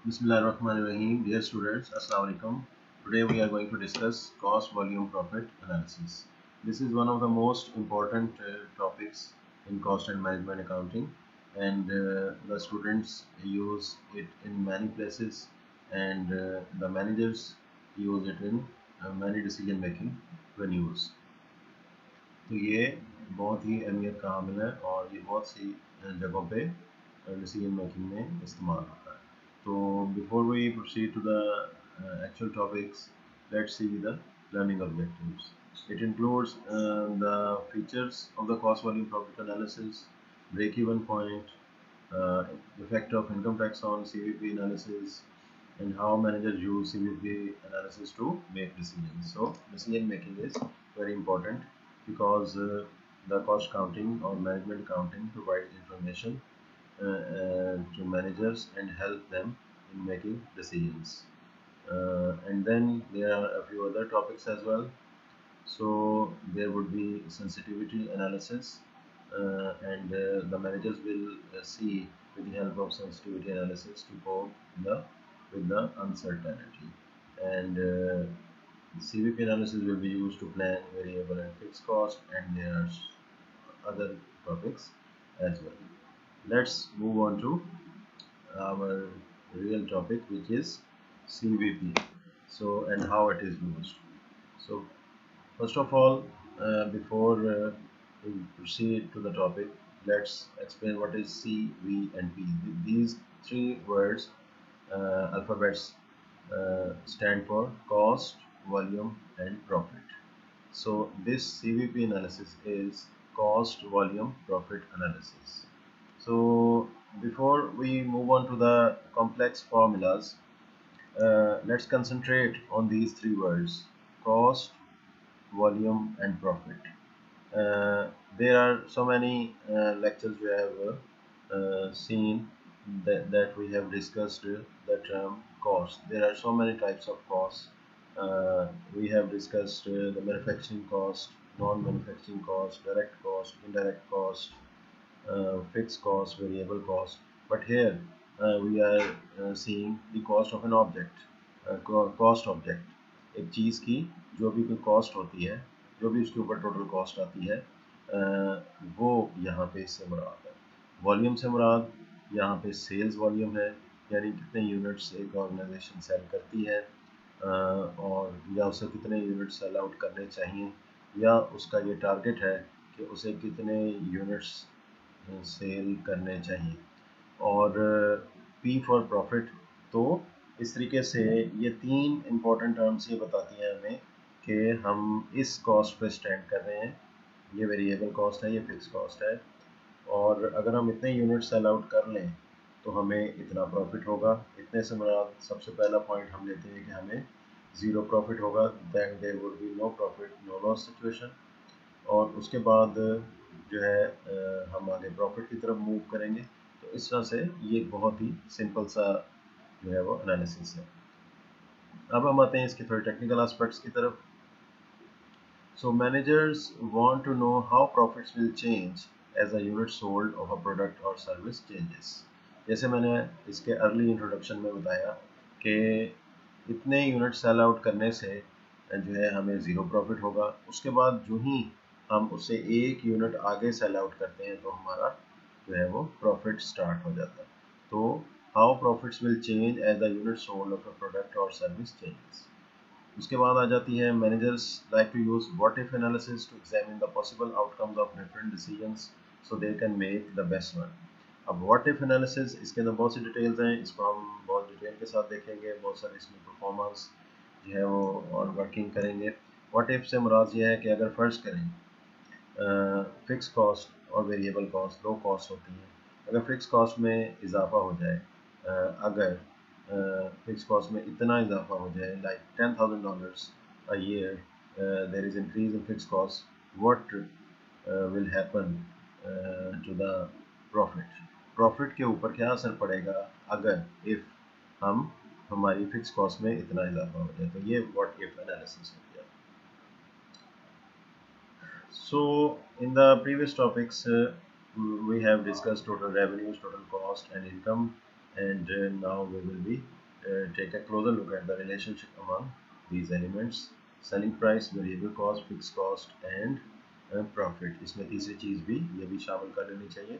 Bismillahirrahmanirrahim. Dear students, Assalamu alaikum. Today we are going to discuss cost volume profit analysis. This is one of the most important topics in cost and management accounting, and the students use it in many places, and the managers use it in many decision making venues. तो ये बहुत ही अहमियत का हामिल है और ये बहुत सी जगहों पे डिसीजन मेकिंग में इस्तेमाल होता है. तो before we proceed to the actual topics, let's see the learning objectives. It includes the features of the cost volume profit analysis, break-even point, uh, effect of income tax on CVP analysis, and how managers use CVP analysis to make decisions. So decision making is very important because the cost counting or management accounting provides information to managers and help them in making decisions. And then there are a few other topics as well. So there would be sensitivity analysis, and the managers will see with the help of sensitivity analysis to cope the, with the uncertainty. And CVP analysis will be used to plan variable and fixed cost, and there are other topics as well. Let's move on to our real topic, which is CVP. So, and how it is used. So first of all, before we proceed to the topic, let's explain what is C, V, and P. These three words, alphabets, stand for cost, volume, and profit. So this CVP analysis is cost, volume, profit analysis. So before we move on to the complex formulas, let's concentrate on these three words: cost, volume, and profit. There are so many lectures we have seen that we have discussed the term cost. There are so many types of costs. We have discussed the manufacturing cost, non-manufacturing cost, direct cost, indirect cost, fixed cost, variable cost. But here we are seeing the cost of an object, cost object. एक चीज़ की जो भी कोई cost होती है, जो भी उसके ऊपर टोटल कॉस्ट आती है, वो यहाँ पे इससे मुराद है. वॉल्यूम से मुराद यहाँ पे सेल्स वॉल्यूम है, यानी कितने यूनिट्स एक ऑर्गेनाइजेशन सेल करती है, और या उसे कितने यूनिट सेल आउट करने चाहिए, या उसका ये टारगेट है कि उसे कितने यूनिट्स सेल करने चाहिए. और पी फॉर प्रॉफिट. तो इस तरीके से ये तीन इम्पोर्टेंट टर्म्स ये बताती हैं हमें कि हम इस कॉस्ट पे स्टैंड कर रहे हैं. ये वेरिएबल कॉस्ट है, ये फिक्स कॉस्ट है, और अगर हम इतने यूनिट सेल आउट कर लें तो हमें इतना प्रॉफिट होगा. इतने से मुराद सबसे पहला पॉइंट हम लेते हैं कि हमें ज़ीरो प्रॉफिट होगा, then there would be no profit no loss situation. और उसके बाद जो है हम आगे प्रॉफिट की तरफ मूव करेंगे. तो इस तरह से ये बहुत ही सिंपल सा जो है वो एनालिसिस है. अब हम आते हैं इसके थोड़े टेक्निकल एस्पेक्ट्स की तरफ. So managers want to know how profits will change as a unit sold of a product or service changes. जैसे मैंने इसके अर्ली इंट्रोडक्शन में बताया कि इतने यूनिट सेल आउट करने से जो है हमें ज़ीरो प्रॉफिट होगा. उसके बाद जो ही हम उससे एक यूनिट आगे सेल आउट करते हैं तो हमारा जो है वो प्रॉफिट स्टार्ट हो जाता है. तो how profits will change as the unit sold of a product और सर्विस चेंजेस. उसके बाद आ जाती है managers like to use what if analysis to examine the possible outcomes of different decisions so they can make the best one. अब what if analysis, इसके अंदर बहुत सी डिटेल्स हैं, इसको हम बहुत डिटेल के साथ देखेंगे, बहुत सारे इसमें परफॉर्मेंस जो है वो और वर्किंग करेंगे. व्हाट इफ से मुराद ये है कि अगर फ़र्ज़ करें फिक्स कॉस्ट और वेरिएबल कॉस्ट दो कॉस्ट होती हैं. अगर फिक्स कॉस्ट में इजाफा हो जाए, अगर फिक्स कॉस्ट में इतना इजाफा हो जाए like $10,000 a year, there is increase in fixed cost, what will happen to the profit. Profit के ऊपर क्या असर पड़ेगा अगर इफ हम हमारी फिक्स कॉस्ट में इतना इजाफा हो जाए. तो ये व्हाट इफ एनालिसिस हो गया. So in the previous topics we have discussed total revenues, total cost and income, and now we will be take a closer look at the relationship among these elements: selling price, variable cost, fixed cost and profit. इसमें तीसरी चीज़ भी ये भी शामिल कर लेनी चाहिए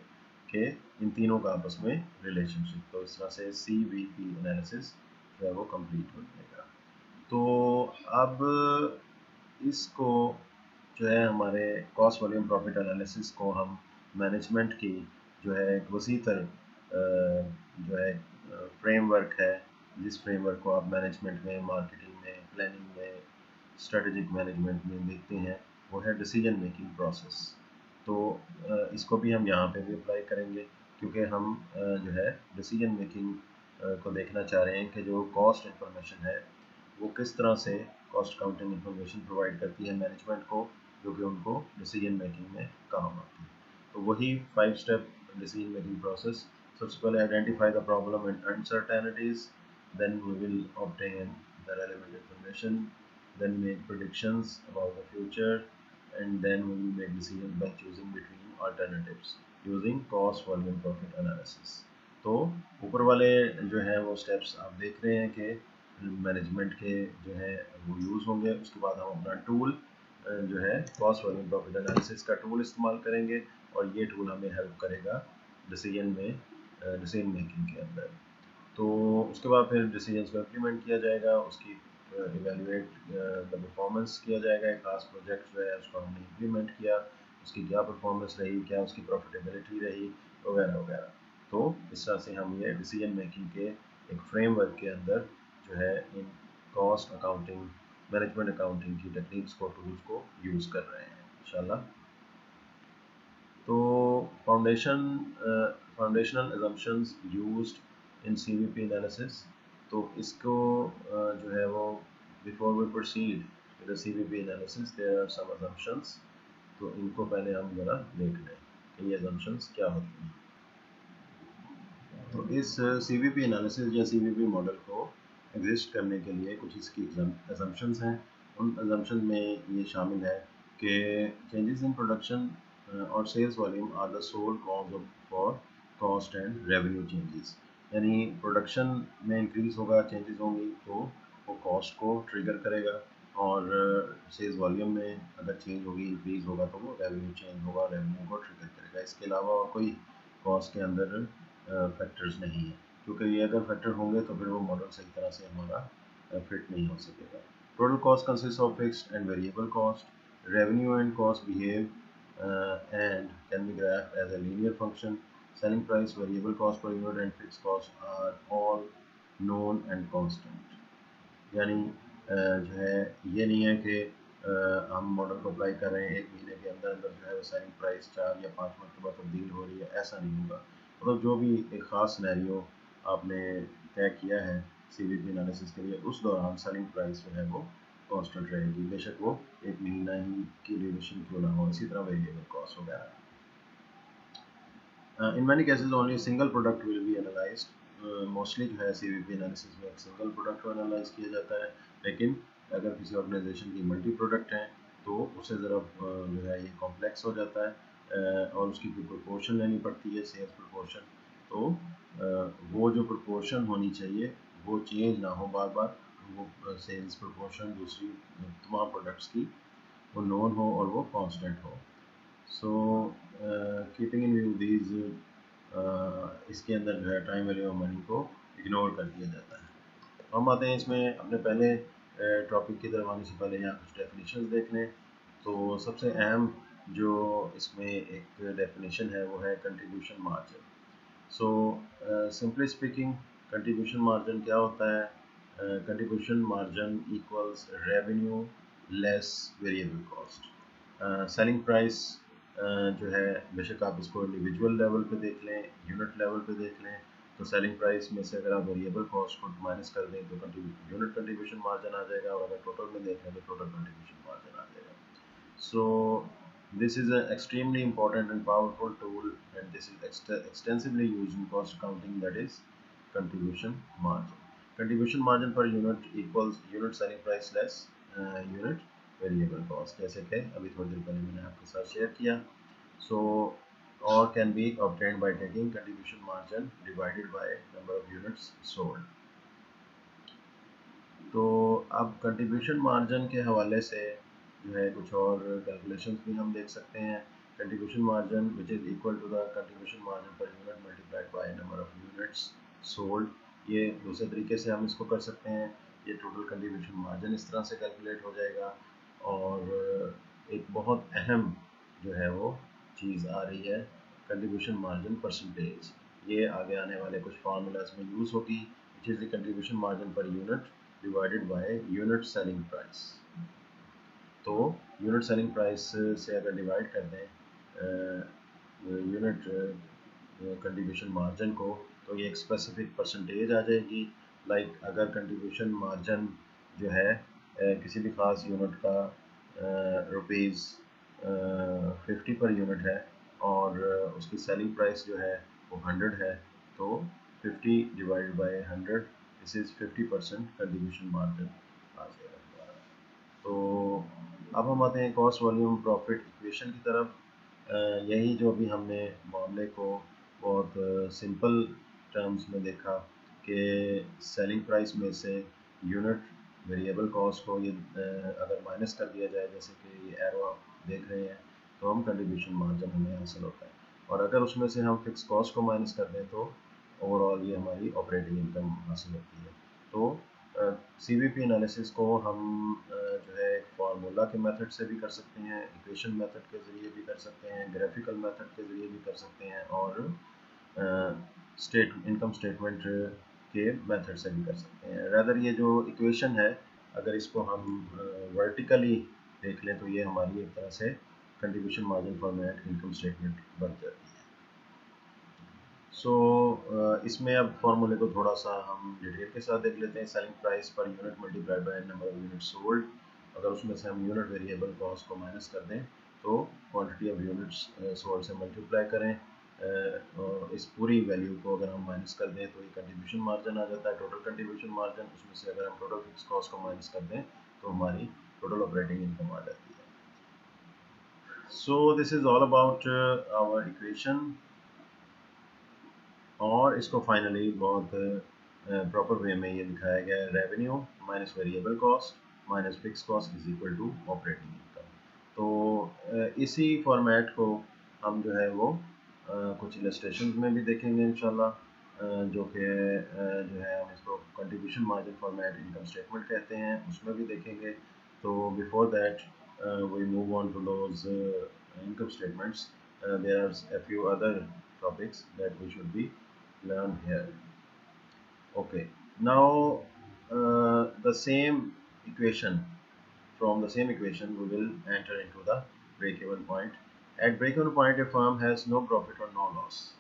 कि इन तीनों का आपस में रिलेशनशिप। तो इस तरह से CVP एनालिसिस जो है वो कंप्लीट हो जाएगा। तो अब इसको जो है हमारे कॉस्ट वॉल्यूम प्रॉफिट एनालिसिस को हम मैनेजमेंट की जो है एक वसी तर जो है फ्रेमवर्क है, जिस फ्रेमवर्क को आप मैनेजमेंट में, मार्केटिंग में, प्लानिंग में, स्ट्रेटेजिक मैनेजमेंट में देखते हैं, वो है डिसीजन मेकिंग प्रोसेस। तो इसको भी हम यहाँ पे भी अप्लाई करेंगे, क्योंकि हम जो है डिसीजन मेकिंग को देखना चाह रहे हैं कि जो कॉस्ट इंफॉर्मेशन है वो किस तरह से कॉस्ट अकाउंटिंग इंफॉर्मेशन प्रोवाइड करती है मैनेजमेंट को, जो कि उनको डिसीजन मेकिंग में काम आती है। तो वही 5 स्टेप डिसीजन मेकिंग प्रोसेस। सबसे पहले identify the problem and uncertainties, then we will obtain the relevant information, then make predictions about the future, and then we will make decisions by choosing between alternatives using cost volume profit analysis। तो ऊपर वाले जो है वो steps आप देख रहे हैं कि मैनेजमेंट के जो है वो यूज़ होंगे। उसके बाद हम अपना टूल जो है कॉस्ट वॉल्यूम प्रॉफिट एनालिसिस का टूल इस्तेमाल करेंगे, और ये टूल हमें हेल्प करेगा डिसीजन मेकिंग के अंदर। तो उसके बाद फिर डिसीजंस को इम्प्लीमेंट किया जाएगा, उसकी इवेलुएट द परफॉर्मेंस किया जाएगा। एक खास प्रोजेक्ट जो है उसको हमने इम्प्लीमेंट किया, उसकी क्या परफॉर्मेंस रही, क्या उसकी प्रॉफिटेबिलिटी रही, वगैरह वगैरह। तो इस तरह से हम ये डिसीजन मेकिंग के एक फ्रेमवर्क के अंदर जो है in cost accounting, management accounting की टेक्निक्स को, टूल्स को यूज़ कर रहे हैं इंशाल्लाह। तो foundational assumptions used in CVP analysis. तो इसको जो है वो before we proceed with the CVP analysis there are some assumptions। तो इनको पहले हम ज़रा देख लें कि ये assumptions क्या होती हैं। तो इस CVP एनालिसिस या CVP मॉडल को एग्जिस्ट करने के लिए कुछ इसकी assumptions हैं। उन assumptions में ये शामिल है कि चेंजेस इन प्रोडक्शन और sales volume are the sole cause for cost and revenue changes. यानी प्रोडक्शन में इंक्रीज होगा, चेंजेस होंगी, तो वो कॉस्ट को ट्रिगर करेगा, और सेल्स वॉल्यूम में अगर चेंज होगी, इंक्रीज होगा, तो वो रेवेन्यू चेंज होगा, रेवेन्यू को ट्रिगर करेगा। इसके अलावा और कोई कॉस्ट के अंदर फैक्टर्स नहीं है, क्योंकि ये अगर फैक्टर होंगे तो फिर वो मॉडल सही तरह से हमारा फिट नहीं हो सकेगा। Total cost consist of fixed and variable cost. Revenue and cost behave and can be graphed as a linear function. Selling price, variable cost per unit and fixed cost are all known and constant। यानी जो है ये नहीं है कि हम model को apply कर रहे हैं, एक महीने के अंदर अंदर जो है सेलिंग प्राइस 4 या 5 मरतबा तब्दील हो रही है, ऐसा नहीं होगा। मतलब जो भी एक ख़ास सिनेरियो आपने तय किया है CVP एनालिसिस के लिए, उस दौरान सेलिंग प्राइस जो है वो कांस्टेंट रहेगी, बेशक वो एक महीना ही की ड्यूरेशन क्यों ना हो। इसी तरह वेरिएबल कॉस्ट वगैरह। In many cases only a single product will be analyzed। Mostly जो है CVP एनालिसिस में एक सिंगल प्रोडक्ट को एनालाइज किया जाता है, लेकिन अगर किसी ऑर्गेनाइजेशन की मल्टी प्रोडक्ट हैं तो उससे ज़रा जो है ये कॉम्प्लेक्स हो जाता है, और उसकी कोई प्रोपोर्शन लेनी पड़ती है, सेल्स प्रोपोर्शन। तो वो जो प्रोपोर्शन होनी चाहिए वो चेंज ना हो बार बार, वो सेल्स प्रोपोर्शन दूसरी तमाम प्रोडक्ट्स की वो नोन हो और वो कांस्टेंट हो। So keeping in view these, इसके अंदर जो है टाइम वैल्यू ऑफ मनी को इग्नोर कर दिया जाता है। हम आते हैं इसमें अपने पहले टॉपिक की तरफ आने से पहले यहाँ कुछ डेफिनेशंस देख लें। तो सबसे अहम जो इसमें एक डेफिनेशन है वो है contribution margin. So simply speaking, contribution margin क्या होता है? Contribution margin equals revenue less variable cost. Selling price जो है, बेशक आप इसको इंडिविजुअल लेवल पे देख लें, यूनिट लेवल पे देख लें, तो सेलिंग प्राइस में से अगर आप वेरिएबल कॉस्ट को माइनस कर दें तो यूनिट कंट्रीब्यूशन मार्जिन आ जाएगा, और अगर टोटल में देखें तो टोटल कंट्रीब्यूशन मार्जिन आ जाएगा। So this is an extremely important and powerful tool, and this is extensively used in cost accounting, that is contribution margin। Contribution margin per unit equals unit selling price less unit variable cost, जैसे कि अभी थोड़ी देर पहले मैंने आपके साथ share किया। So or can be obtained by taking contribution margin divided by number of units sold. तो अब कंट्रीब्यूशन मार्जिन के हवाले से जो है कुछ और कैलकुलेशंस भी हम देख सकते हैं. Contribution margin which is equal to the contribution margin per unit multiplied by number of units sold. ये दूसरे तरीके से हम इसको कर सकते हैं. ये टोटल कंट्रीब्यूशन मार्जिन इस तरह से कैलकुलेट हो जाएगा. और एक बहुत अहम जो है वो चीज़ आ रही है कंट्रीब्यूशन मार्जिन परसेंटेज. ये आगे आने वाले कुछ फार्मूलाज में यूज़ होगी. Which is the contribution margin per unit divided by unit selling price. तो यूनिट सेलिंग प्राइस से अगर डिवाइड कर दें यूनिट कंट्रीब्यूशन मार्जिन को तो ये एक स्पेसिफिक परसेंटेज आ जाएगी. लाइक अगर कंट्रीब्यूशन मार्जिन जो है किसी भी खास यूनिट का रुपीज़ 50 पर यूनिट है और उसकी सेलिंग प्राइस जो है वो 100 है, तो 50 divided by 100 this is 50% contribution margin आ जाएगा. तो अब हम आते हैं कॉस्ट वॉल्यूम प्रॉफिट इक्वेशन की तरफ. यही जो अभी हमने मामले को बहुत सिंपल टर्म्स में देखा कि सेलिंग प्राइस में से यूनिट वेरिएबल कॉस्ट को ये अगर माइनस कर दिया जाए, जैसे कि ये एरो आप देख रहे हैं, तो हम कंट्रीब्यूशन मार्जिन हमें हासिल होता है. और अगर उसमें से हम फिक्स कॉस्ट को माइनस कर दें तो ओवरऑल ये हमारी ऑपरेटिंग इनकम हासिल होती है. तो CVP एनालिसिस को हम जो है फार्मूला के मेथड से भी कर सकते हैं, इक्वेशन मेथड के ज़रिए भी कर सकते हैं, ग्राफिकल मेथड के ज़रिए भी कर सकते हैं, और इनकम स्टेटमेंट के मेथड से भी कर सकते हैं. रादर ये जो इक्वेशन है अगर इसको हम वर्टिकली देख लें तो ये हमारी एक तरह से contribution margin format income statement बन जाती है. इसमें अब फॉर्मूले को थोड़ा सा हम डिटेल के साथ देख लेते हैं. Selling price per unit multiplied by number of unit sold. अगर उसमें से हम यूनिट वेरिएबल कॉस्ट को माइनस कर दें तो क्वांटिटी ऑफ यूनिट्स सोल्ड से मल्टीप्लाई करें. इस पूरी वैल्यू को अगर हम माइनस कर दें तो ये कंट्रीब्यूशन मार्जिन आ जाता है, टोटल कंट्रीब्यूशन मार्जिन. उसमें से अगर हम टोटल फिक्स कॉस्ट को माइनस कर दें तो हमारी टोटल ऑपरेटिंग इनकम आ जाती है. So this is all about our equation. और इसको फाइनली बहुत प्रॉपर वे में ये दिखाया गया है. Revenue minus variable cost minus fix cost is equal to operating income. तो इसी फॉर्मेट को हम जो है वो कुछ इलस्ट्रेशन में भी देखेंगे इंशाल्लाह, जो कि जो है हम इसको contribution margin format income statement कहते हैं, उसमें भी देखेंगे. तो before that we move on to those income statements, there are a few other topics that we should be learn here. Okay, now the same equation, from the same equation we will enter into the break-even point. At break-even point a firm has no profit or no loss,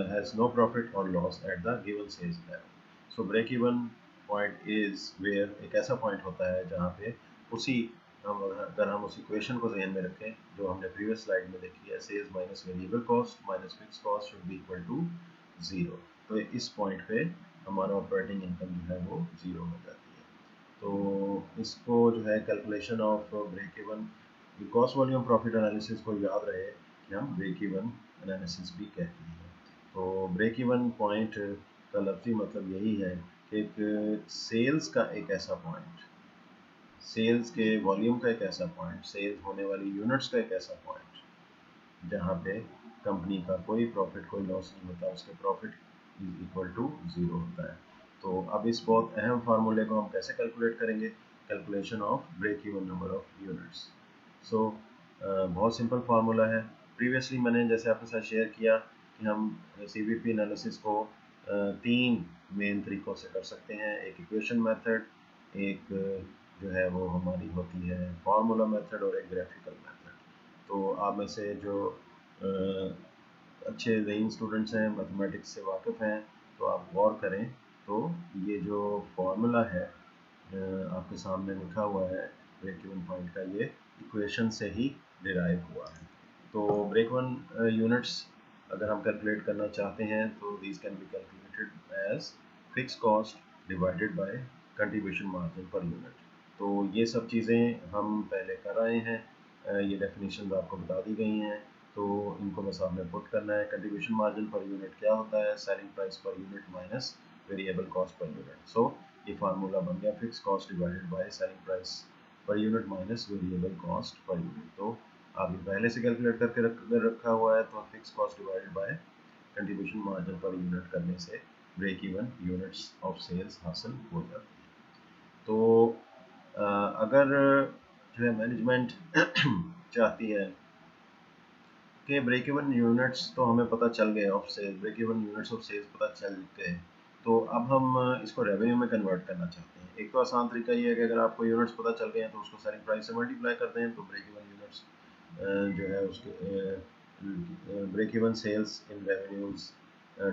has no profit or loss at the given sales level. So break-even point is where एक ऐसा point होता है जहाँ पे उसी अगर हम उस इक्वेशन को ध्यान में रखें जो हमने प्रीवियस स्लाइड में देखी है, sales minus variable cost minus fix cost should be equal to 0. तो इस पॉइंट पे हमारा ऑपरेटिंग इनकम जो है वो 0 हो जाती है. तो इसको जो है calculation of break even cost volume profit analysis को याद रहे कि हम ब्रेक इवन एनालिसिस भी कहते हैं. तो ब्रेक इवन पॉइंट का लफ्ज़ी मतलब यही है कि एक सेल्स का एक ऐसा पॉइंट, सेल्स के वॉल्यूम का एक ऐसा पॉइंट, सेल्स होने वाली यूनिट्स का एक ऐसा पॉइंट जहाँ पे कंपनी का कोई प्रॉफिट कोई लॉस नहीं होता, उसके प्रॉफिट इज इक्वल टू 0 होता है. तो अब इस बहुत अहम फार्मूले को हम कैसे कैलकुलेट करेंगे, calculation of break even number of units. So बहुत सिंपल फार्मूला है. प्रीवियसली मैंने जैसे आपके साथ शेयर किया कि हम CVP एनालिसिस को 3 मेन तरीक़ों से कर सकते हैं. एक इक्वेशन मेथड, एक जो है वो हमारी होती है फार्मूला मेथड, और एक ग्राफिकल मेथड. तो आप में से जो अच्छे ज़हीन स्टूडेंट्स हैं, मैथमेटिक्स से वाकिफ़ हैं, तो आप गौर करें तो ये जो फार्मूला है आपके सामने लिखा हुआ है ब्रेक इवन पॉइंट का, ये इक्वेशन से ही डिराइव हुआ है. तो ब्रेक इवन यूनिट्स अगर हम कैलकुलेट करना चाहते हैं तो these can be calculated as fix cost divided by contribution margin per unit. तो ये सब चीज़ें हम पहले कर रहे हैं, ये डेफिनेशन आपको बता दी गई हैं. तो इनको बस आपने पुट करना है। कंट्रीब्यूशन मार्जिन पर यूनिट क्या होता है, selling price per unit minus variable cost per unit. So ये फार्मूला बन गया fix cost divided by selling price per unit minus variable cost per unit. तो आपने पहले से कैलकुलेट करके रखा हुआ है, तो fix cost divided by contribution margin per unit करने से break even units of sales हासिल हो जाती है। तो अगर जो है मैनेजमेंट चाहती है कि ब्रेक इवन यूनिट्स तो हमें पता चल गए of sales, break even units of sales पता चल गए, तो अब हम इसको रेवेन्यू में कन्वर्ट करना चाहते हैं। एक तो आसान तरीका ये है कि अगर आपको यूनिट्स पता चल गए हैं तो उसको सेलिंग प्राइस से मल्टीप्लाई करते हैं, तो ब्रेक इवन यूनिट्स जो है उसके break even sales in revenues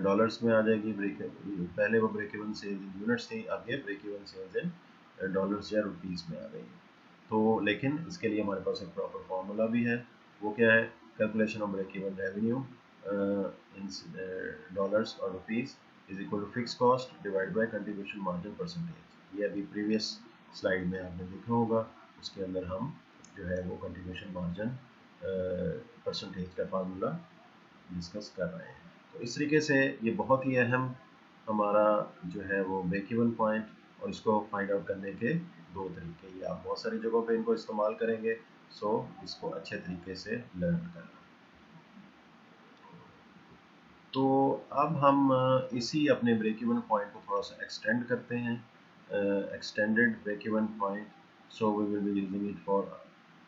dollars में आ जाएगी। पहले वो break even sales in units थी, अब ये break even sales in dollars या रुपीज़ में आ गई। तो लेकिन इसके लिए हमारे पास एक प्रॉपर फार्मूला भी है। वो क्या है, calculation of break even revenue in dollars और rupees is equal to fix cost divide by contribution margin percentage. ये अभी प्रीवियस स्लाइड में आपने देखा होगा, उसके अंदर हम जो है वो कंट्रीब्यूशन मार्जिन परसेंटेज का फार्मूला डिस्कस कर रहे हैं। तो इस तरीके से ये बहुत ही अहम हमारा जो है वो ब्रेक इवन पॉइंट, और इसको फाइंड आउट करने के दो तरीके, ये आप बहुत सारी जगहों पे इनको इस्तेमाल करेंगे। सो इसको अच्छे तरीके से लर्न करना। तो अब हम इसी अपने ब्रेक इवन पॉइंट को थोड़ा सा एक्सटेंड करते हैं, extended break even point. So we will be using it for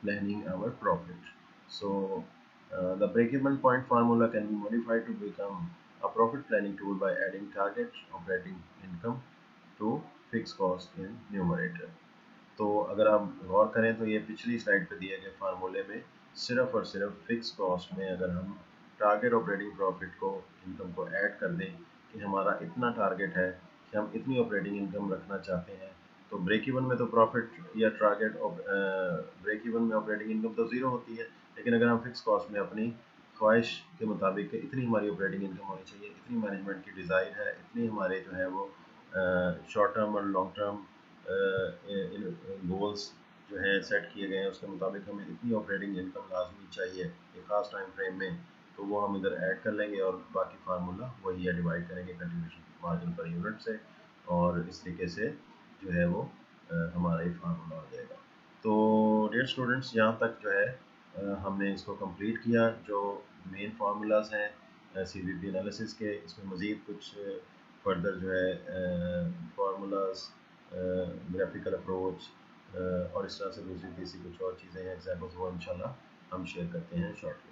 planning our profit. So the break-even point formula can be modified to become a profit planning tool by adding target operating income to fixed cost in numerator. तो अगर आप गौर करें तो ये पिछली slide पे दिए गए फार्मूले में सिर्फ और सिर्फ फिक्स कॉस्ट में अगर हम टारगेट ऑपरेटिंग प्रॉफिट को, इनकम को ऐड कर दें कि हमारा इतना टारगेट है कि हम इतनी ऑपरेटिंग इनकम रखना चाहते हैं, तो ब्रेक इवन में तो प्रॉफिट या टारगेट ब्रेक इवन में ऑपरेटिंग इनकम तो ज़ीरो होती है, लेकिन अगर हम फिक्स कॉस्ट में अपनी ख्वाहिश के मुताबिक इतनी हमारी ऑपरेटिंग इनकम होनी चाहिए, इतनी मैनेजमेंट की डिज़ायर है, इतनी हमारे जो है वो शॉर्ट टर्म और लॉन्ग टर्म गोल्स जो है सेट किए गए हैं, उसके मुताबिक हमें इतनी ऑपरेटिंग इनकम लाजमी चाहिए एक ख़ास टाइम फ्रेम में, तो वो हम इधर ऐड कर लेंगे और बाकी फार्मूला वही है, डिवाइड करेंगे कंट्रीब्यूशन मार्जिन पर यूनिट से, और इस तरीके से जो है वो हमारा ये फार्मूला हो जाएगा। तो डियर स्टूडेंट्स, यहाँ तक जो है हमने इसको कंप्लीट किया। जो मेन फार्मूलाज हैं CVP एनालिसिस के, इसमें मज़ीद कुछ फर्दर जो है फार्मूलाज, ग्राफिकल अप्रोच और इस तरह से दूसरी तीसरी कुछ और चीज़ें हैं, एग्जाम्पल्स, वो इंशाल्लाह हम शेयर करते हैं शॉर्टली।